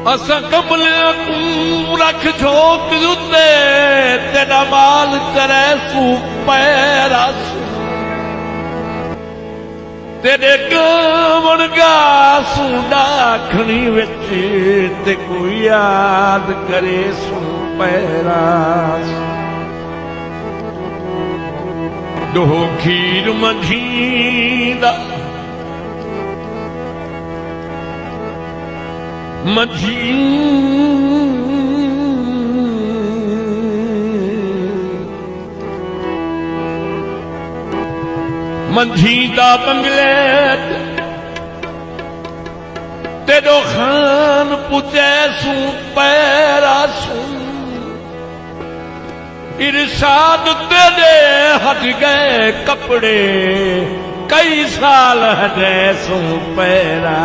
असा कमले तू रख झोंक उत्ते तेरा माल करे सू पैरा सू तेरे गमन गा सू डाखनी विच ते कोई याद करे सू पैरा दो खीर मझीदा मझी मंझीदा बंगले तेरो खान पुजे सू पैरा सू इरशाद तेरे हट गए कपड़े कई साल हटे सू पैरा